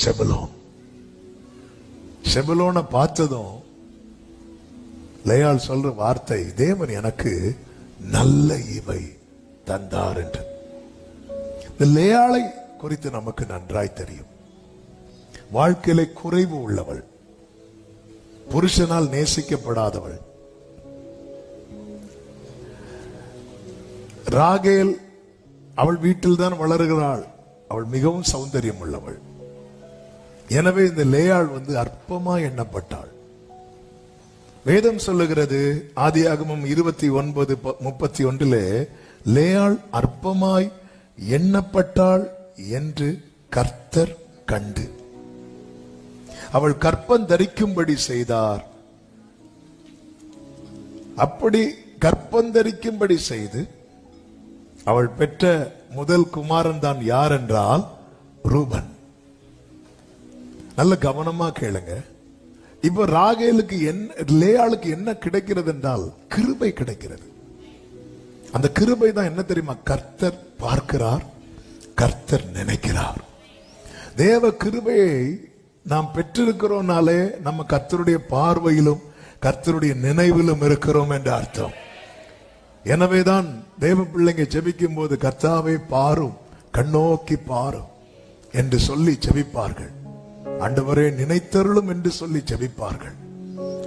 செபுலோன். செபுலோனை பார்த்ததும் லேயாள் சொல்ற வார்த்தை, தேவன் எனக்கு நல்ல ஈவை தந்தார் என்று. இந்த லேயாளை குறித்து நமக்கு நன்றாய் தெரியும். வாழ்க்கையில குறைவு உள்ளவள், புருஷனால் நேசிக்கப்படாதவள். ராகேல் அவள் வீட்டில் தான் வளர்கிறாள். அவள் மிகவும் சௌந்தரியம் உள்ளவள். எனவே இந்த லேயாள் அற்பமா எண்ணப்பட்டாள். வேதம் சொல்லுகிறது, ஆதியாகமம் 29:31 லேயாள் அற்பமாய் எண்ணப்பட்டாள் என்று கர்த்தர் கண்டு அவள் கர்ப்பம் தரிக்கும்படி செய்தார். அப்படி கர்ப்பம் தரிக்கும்படி செய்து அவள் பெற்ற முதல் குமாரன் தான் யார் என்றால் ரூபன். நல்ல கவனமா கேளுங்க. இப்ப ராகேலுக்கு லேயாளுக்கு என்ன கிடைக்கிறது என்றால் கிருபை கிடைக்கிறது. அந்த கிருபை தான் என்ன தெரியுமா? கர்த்தர் பார்க்கிறார், கர்த்தர் நினைக்கிறார். தேவ கிருபையை நாம் பெற்றிருக்கிறோம்னாலே நம்ம கர்த்தருடைய பார்வையிலும் கர்த்தருடைய நினைவிலும் இருக்கிறோம் என்று அர்த்தம். எனவேதான் தேவ பிள்ளைங்க ஜெபிக்கும் போது கர்த்தாவே பாரும், கண்ணோக்கி பாரும் என்று சொல்லி ஜெபிப்பார்கள். ஆண்டவரே நினைத்தருளும் என்று சொல்லி ஜெபிப்பார்கள்.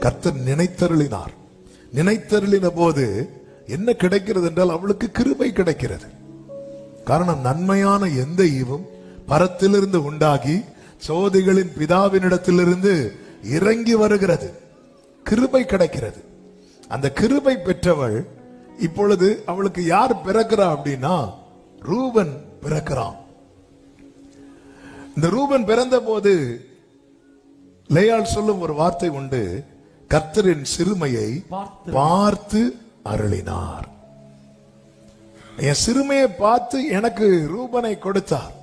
கர்த்தர் நினைத்தருளினார். நினைத்தருளின போது என்ன கிடைக்கிறது என்றால் அவளுக்கு கிருபை கிடைக்கிறது. காரணம், நன்மையான எந்த ஈவும் பரத்திலிருந்து உண்டாகி சோதிகளின் பிதாவினிடத்திலிருந்து இறங்கி வருகிறது. கிருபை கிடைக்கிறது. அந்த கிருபை பெற்றவள் இப்பொழுது அவளுக்கு யார் பிறக்கிறா அப்படின்னா ரூபன் பிறக்கிறான். இந்த ரூபன் பிறந்த போது லேயாள் சொல்லும் ஒரு வார்த்தை உண்டு, கர்த்தரின் சிறுமையை பார்த்து அருளினார். என் சிறுமையை பார்த்து எனக்கு ரூபனை கொடுத்தார்.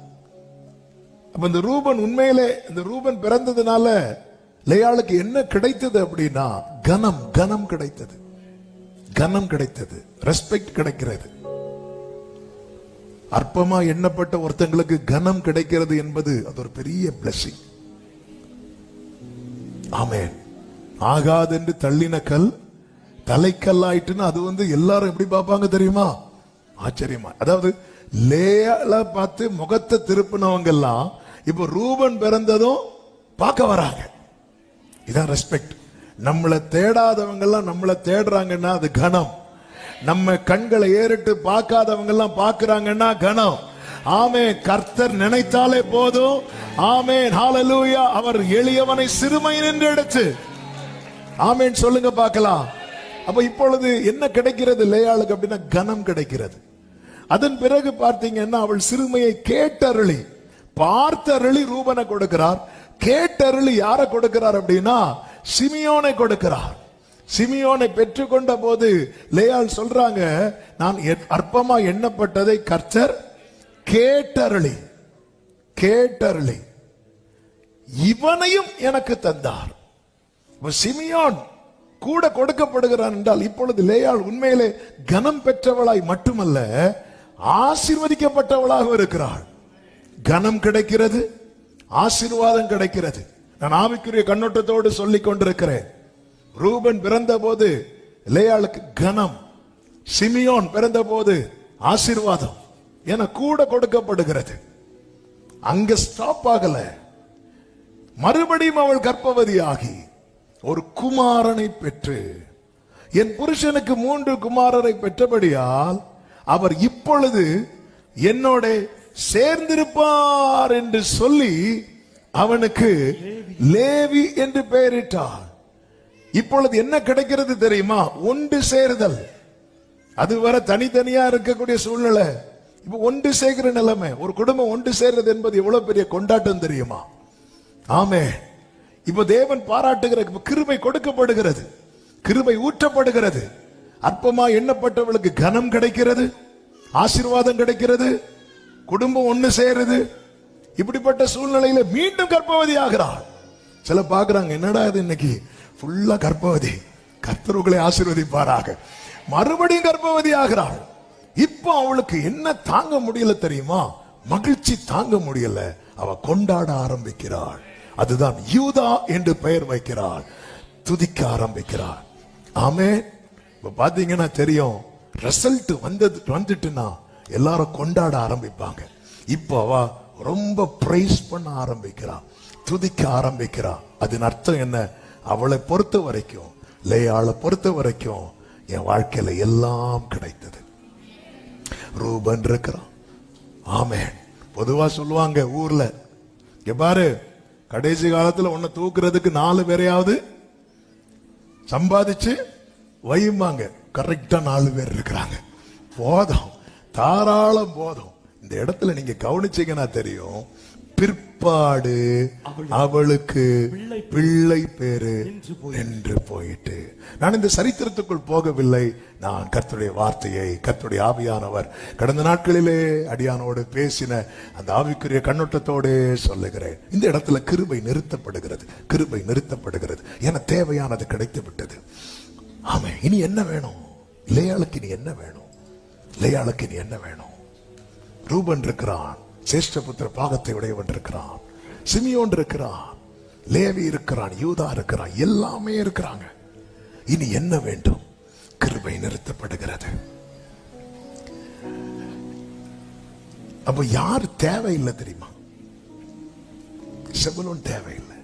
அப்ப இந்த ரூபன் உண்மையிலே இந்த ரூபன் பிறந்ததுனால லேயாளுக்கு என்ன கிடைத்தது அப்படின்னா கனம் கிடைத்தது. கனம் கிடைத்தது, ரெஸ்பெக்ட் கிடைக்கிறது. அற்பமா எண்ணப்பட்ட ஒருத்தங்களுக்கு கனம் கிடைக்கிறது என்பது அது ஒரு பெரிய பிளஸிங். ஆமென். ஆகாது என்று தள்ளின கல் தலைக்கல் ஆயிட்டுன்னு அது எல்லாரும் எப்படி பார்ப்பாங்க தெரியுமா? ஆச்சரியமா. அதாவது லேயாள பார்த்து முகத்தை திருப்பினவங்க எல்லாம் இப்ப ரூபன் பிறந்ததும் பார்க்க வராங்க. இதான் ரெஸ்பெக்ட். நம்மளை தேடாதவங்க எல்லாம் நம்மளை தேடுறாங்கன்னா அது கனம். நம்ம கண்களை ஏறிட்டு பார்க்காதவங்க எல்லாம் பார்க்கிறாங்கன்னா கனம். ஆமென். கர்த்தர் நினைத்தாலே போதும். ஆமென். ஹல்லேலூயா. அவர் எளியவனை சிறுமை என்று எடுத்து ஆமென் சொல்லுங்க பார்க்கலாம். அப்ப இப்பொழுது என்ன கிடைக்கிறது லேயாளுக்கு அப்படின்னா கனம் கிடைக்கிறது. அதன் பிறகு பார்த்தீங்கன்னா அவள் சிறுமையை கேட்டருளி பார்த்தருளி ரூபனை கொடுக்கிறார். கேட்டருளி யாரை கொடுக்கிறார் அப்படின்னா சிமியோனை கொடுக்கிறார். சிமியோனை பெற்றுக்கொண்ட போது லேயாள் சொல்றாங்க, நான் அற்பமா எண்ணப்பட்டதை கர்த்தர் கேட்டருளி இவனையும் எனக்கு தந்தார். சிமியோன் கூட கொடுக்கப்படுகிறான் என்றால் இப்பொழுது லேயாள் உண்மையிலே கனம் பெற்றவளாய் மட்டுமல்ல ஆசீர்வதிக்கப்பட்டவளாக இருக்கிறாள். கனம் கிடைக்கிறது, ஆசீர்வாதம் கிடைக்கிறது. நான் ஆவிக்குரிய கண்ணோட்டத்தோடு சொல்லிக் கொண்டிருக்கிறேன். ரூபன் பிறந்த போது லேயாளுக்கு கனம், சிமியோன் பிறந்த போது ஆசீர்வாதம் என கூட கொடுக்கப்படுகிறது. அங்க ஸ்டாப் ஆகல. மறுபடியும் அவள் கர்ப்பவதியாகி ஒரு குமாரனை பெற்று, என் புருஷனுக்கு 3 குமாரரை பெற்றபடியால் அவர் இப்பொழுது என்னோட சேர்ந்திருப்பார் என்று சொல்லி அவனுக்கு லேவி என்று பெயரிட்டார். இப்பொழுது என்ன கிடைக்கிறது தெரியுமா? ஒன்று சேருதல். அதுவரை தனித்தனியா இருக்கக்கூடிய சூழ்நிலை இப்ப ஒன்று சேர்க்கிற நிலைமை. ஒரு குடும்பம் ஒன்று சேர்றது என்பது எவ்வளவு பெரிய கொண்டாட்டம் தெரியுமா? ஆமே. இப்ப தேவன் பாராட்டுகிற கிருபை கொடுக்கப்படுகிறது, கிருபை ஊற்றப்படுகிறது. அற்பமா எண்ணப்பட்டவளுக்கு கனம் கிடைக்கிறது, ஆசீர்வாதம் கிடைக்கிறது, குடும்பம் ஒண்ணு சேருது. இப்படிப்பட்ட சூழ்நிலையில மீண்டும் கர்ப்பவதி ஆகிறாள். சில பாக்குறாங்க, என்னடா இது இன்னைக்கு ஃபுல்லா கர்ப்பவதி, கர்த்தர்களை ஆசீர்வதிப்பாராக. மறுபடியும் கர்ப்பவதி ஆகிறாள். இப்போ அவளுக்கு என்ன தாங்க முடியல தெரியுமா? மகிழ்ச்சி தாங்க முடியல. அவ கொண்டாட ஆரம்பிக்கிறாள். அதுதான் யூதா என்று பெயர் வைக்கிறாள். துதிக்க ஆரம்பிக்கிறாள். ஆமென். இப்ப பாத்தீங்கன்னா தெரியும், ரிசல்ட் வந்துட்டுனா எல்லாரும் கொண்டாட ஆரம்பிப்பாங்க. இப்போ அவ ரொம்ப பிரைஸ் பண்ண ஆரம்பிக்கிறான், துதிக்க ஆரம்பிக்கிறான். அதன் அர்த்தம் என்ன? அவளை பொறுத்த வரைக்கும், லேயாளை பொறுத்த வரைக்கும் என் வாழ்க்கையில எல்லாம் கிடைத்தது. ரூபன் இருக்கிறான். ஆமென். பொதுவா சொல்லுவாங்க ஊர்ல, இங்க பாரு, கடைசி காலத்துல உன்னை தூக்குறதுக்கு 4 பேரையாவது சம்பாதிச்சு வையுமாங்க. கரெக்டா 4 பேர் இருக்கிறாங்க. போதும், தாராளம் போதும். இந்த இடத்துல நீங்க கவனிச்சீங்கன்னா தெரியும், பிற்பாடு அவளுக்கு பிள்ளை பேரு என்று போயிட்டு. நான் இந்த சரித்திரத்துக்குள் போகவில்லை. நான் கர்த்தருடைய வார்த்தையை, கர்த்தருடைய ஆவியானவர் கடந்த நாட்களிலே அடியானோடு பேசின அந்த ஆவிக்குரிய கண்ணோட்டத்தோடு சொல்லுகிறேன். இந்த இடத்துல கிருபை நிறுத்தப்படுகிறது, கிருபை நிறுத்தப்படுகிறது. என தேவையானது கிடைத்து விட்டது. ஆமே. இனி என்ன வேணும்? லேயாளுக்கு இனி என்ன வேணும்? லேயாளுக்கு இனி என்ன வேணும்? ரூபன் இருக்கிறான், சேஷ்டபுத்திர பாகத்தை உடையவன் இருக்கிறான், சிமியோன் இருக்கிறான், லேவி இருக்கிறான், யூதா இருக்கிறான், எல்லாமே இருக்கிறாங்க. இனி என்ன வேண்டும்? கிருபை நிறுத்தப்படுகிறது. அப்ப யார் தேவையில்லை தெரியுமா? செபுலோன் தேவையில்லை.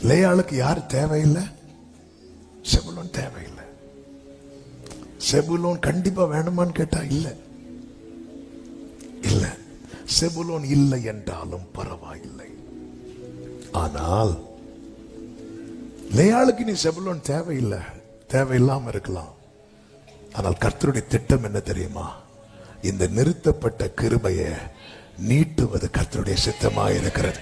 லேயாளுக்கு யார் தேவையில்லை? செபுலோன் தேவையில்லை. செபுலோன் கண்டிப்பா வேணுமான்னு கேட்டா இல்ல, இல்ல. செபுலோன் இல்லை என்றாலும் பரவாயில்லை. ஆனால் லேயாளுக்கு நீ செபுலோன் தேவையில்லை, தேவையில்லாம இருக்கலாம். ஆனால் கர்த்தருடைய திட்டம் என்ன தெரியுமா? இந்த நிறுத்தப்பட்ட கிருபையை நீட்டுவது கர்த்தருடைய சித்தமாக இருக்கிறது.